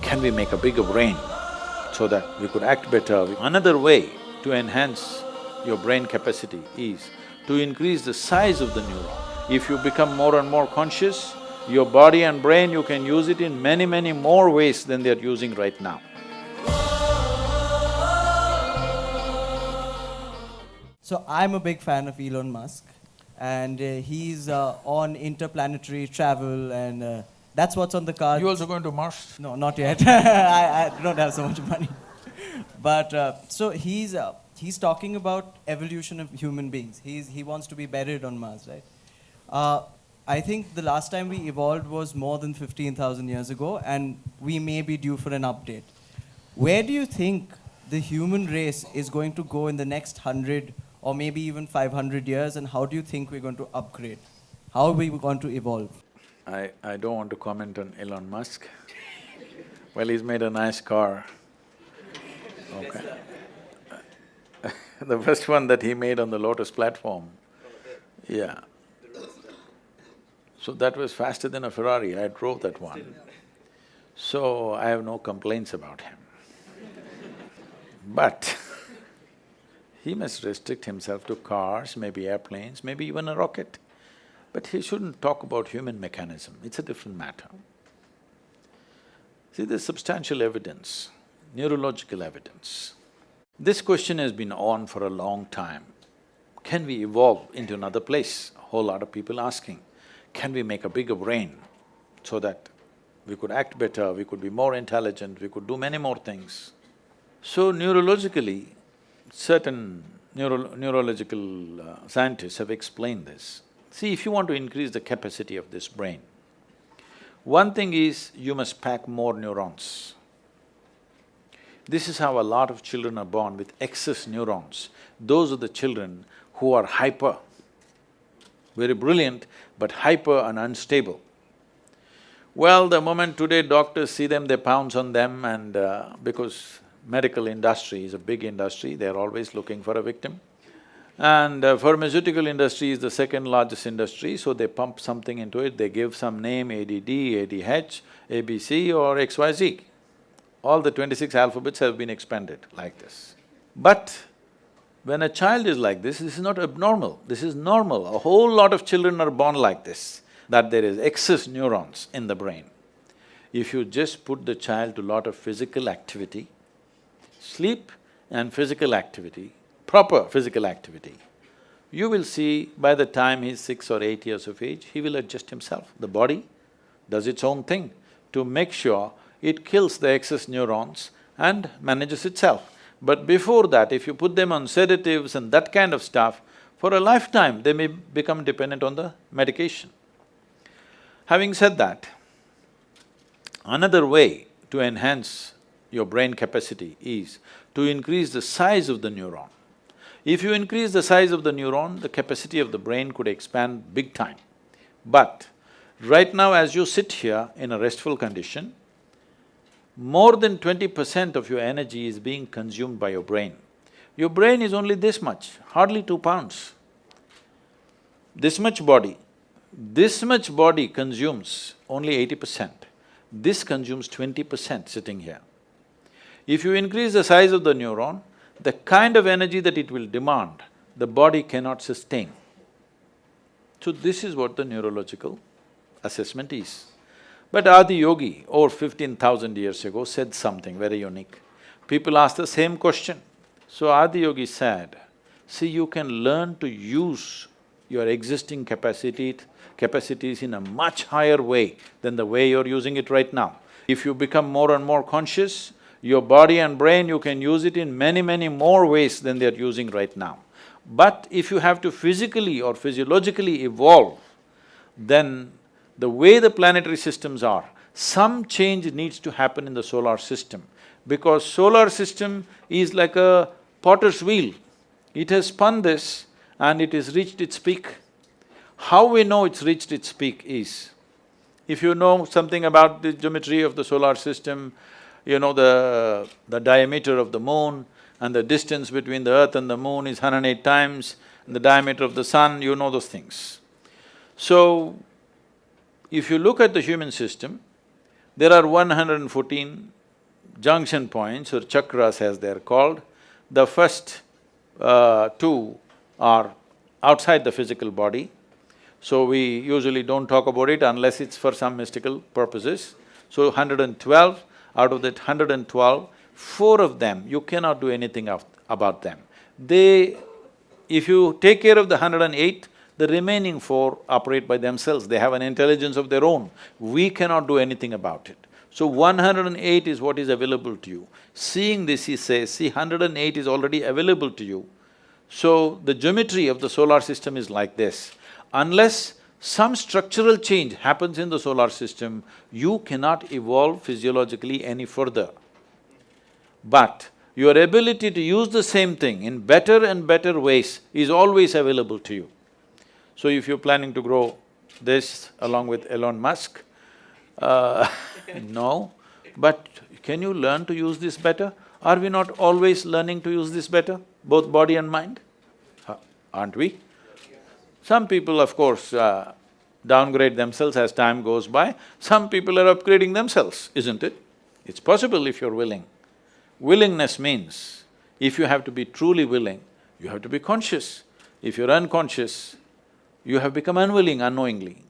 can we make a bigger brain so that we could act better? Another way to enhance your brain capacity is to increase the size of the neuron. If you become more and more conscious, your body and brain, you can use it in many, many more ways than they're using right now. So I'm a big fan of Elon Musk, and he's on interplanetary travel, and that's what's on the card. You also going to Mars? No, not yet. I don't have so much money. But so he's talking about evolution of human beings. He wants to be buried on Mars, right? I think the last time we evolved was more than 15,000 years ago, and we may be due for an update. Where do you think the human race is going to go in the next 100 or maybe even 500 years, and how do you think we're going to upgrade? How are we going to evolve? I don't want to comment on Elon Musk. Well, he's made a nice car. Okay. The first one that he made on the Lotus platform, yeah. So that was faster than a Ferrari, I drove that one. So I have no complaints about him. But he must restrict himself to cars, maybe airplanes, maybe even a rocket. But he shouldn't talk about human mechanism, it's a different matter. See, there's substantial evidence, neurological evidence. This question has been on for a long time. Can we evolve into another place? A whole lot of people asking. Can we make a bigger brain so that we could act better, we could be more intelligent, we could do many more things? So neurologically, certain neurological scientists have explained this. See, if you want to increase the capacity of this brain, one thing is you must pack more neurons. This is how a lot of children are born with excess neurons. Those are the children who are hyper, very brilliant, but hyper and unstable. Well, the moment today doctors see them, they pounce on them, and because medical industry is a big industry, they're always looking for a victim. And pharmaceutical industry is the second largest industry, so they pump something into it, they give some name, ADD, ADH, ABC or XYZ. All the 26 alphabets have been expanded like this. But when a child is like this is not abnormal, this is normal. A whole lot of children are born like this, that there is excess neurons in the brain. If you just put the child to lot of physical activity, sleep and physical activity, proper physical activity, you will see by the time he's 6 or 8 years of age, he will adjust himself. The body does its own thing to make sure it kills the excess neurons and manages itself. But before that, if you put them on sedatives and that kind of stuff, for a lifetime they may become dependent on the medication. Having said that, another way to enhance your brain capacity is to increase the size of the neuron. If you increase the size of the neuron, the capacity of the brain could expand big time. But right now as you sit here in a restful condition, more than 20% of your energy is being consumed by your brain. Your brain is only this much, hardly 2 pounds. This much body consumes only 80%. This consumes 20% sitting here. If you increase the size of the neuron, the kind of energy that it will demand, the body cannot sustain. So this is what the neurological assessment is. But Adi Yogi, over 15,000 years ago, said something very unique. People asked the same question. So Adi Yogi said, see, you can learn to use your existing capacities in a much higher way than the way you're using it right now. If you become more and more conscious, your body and brain, you can use it in many, many more ways than they're using right now. But if you have to physically or physiologically evolve, then the way the planetary systems are, some change needs to happen in the solar system, because solar system is like a potter's wheel. It has spun this and it has reached its peak. How we know it's reached its peak is, if you know something about the geometry of the solar system, you know the diameter of the moon and the distance between the earth and the moon is 108 times, and the diameter of the sun, you know those things. So, if you look at the human system, There are 114 junction points or chakras as they're called. The first two are outside the physical body, so we usually don't talk about it unless it's for some mystical purposes. So 112, out of that 112, four of them, you cannot do anything about them. If you take care of the 108, the remaining four operate by themselves, they have an intelligence of their own. We cannot do anything about it. So 108 is what is available to you. Seeing this, he says, see, 108 is already available to you. So the geometry of the solar system is like this. Unless some structural change happens in the solar system, you cannot evolve physiologically any further. But your ability to use the same thing in better and better ways is always available to you. So if you're planning to grow this along with Elon Musk, no, but can you learn to use this better? Are we not always learning to use this better, both body and mind? Aren't we? Some people, of course, downgrade themselves as time goes by. Some people are upgrading themselves, isn't it? It's possible if you're willing. Willingness means, if you have to be truly willing, you have to be conscious. If you're unconscious, you have become unwilling unknowingly.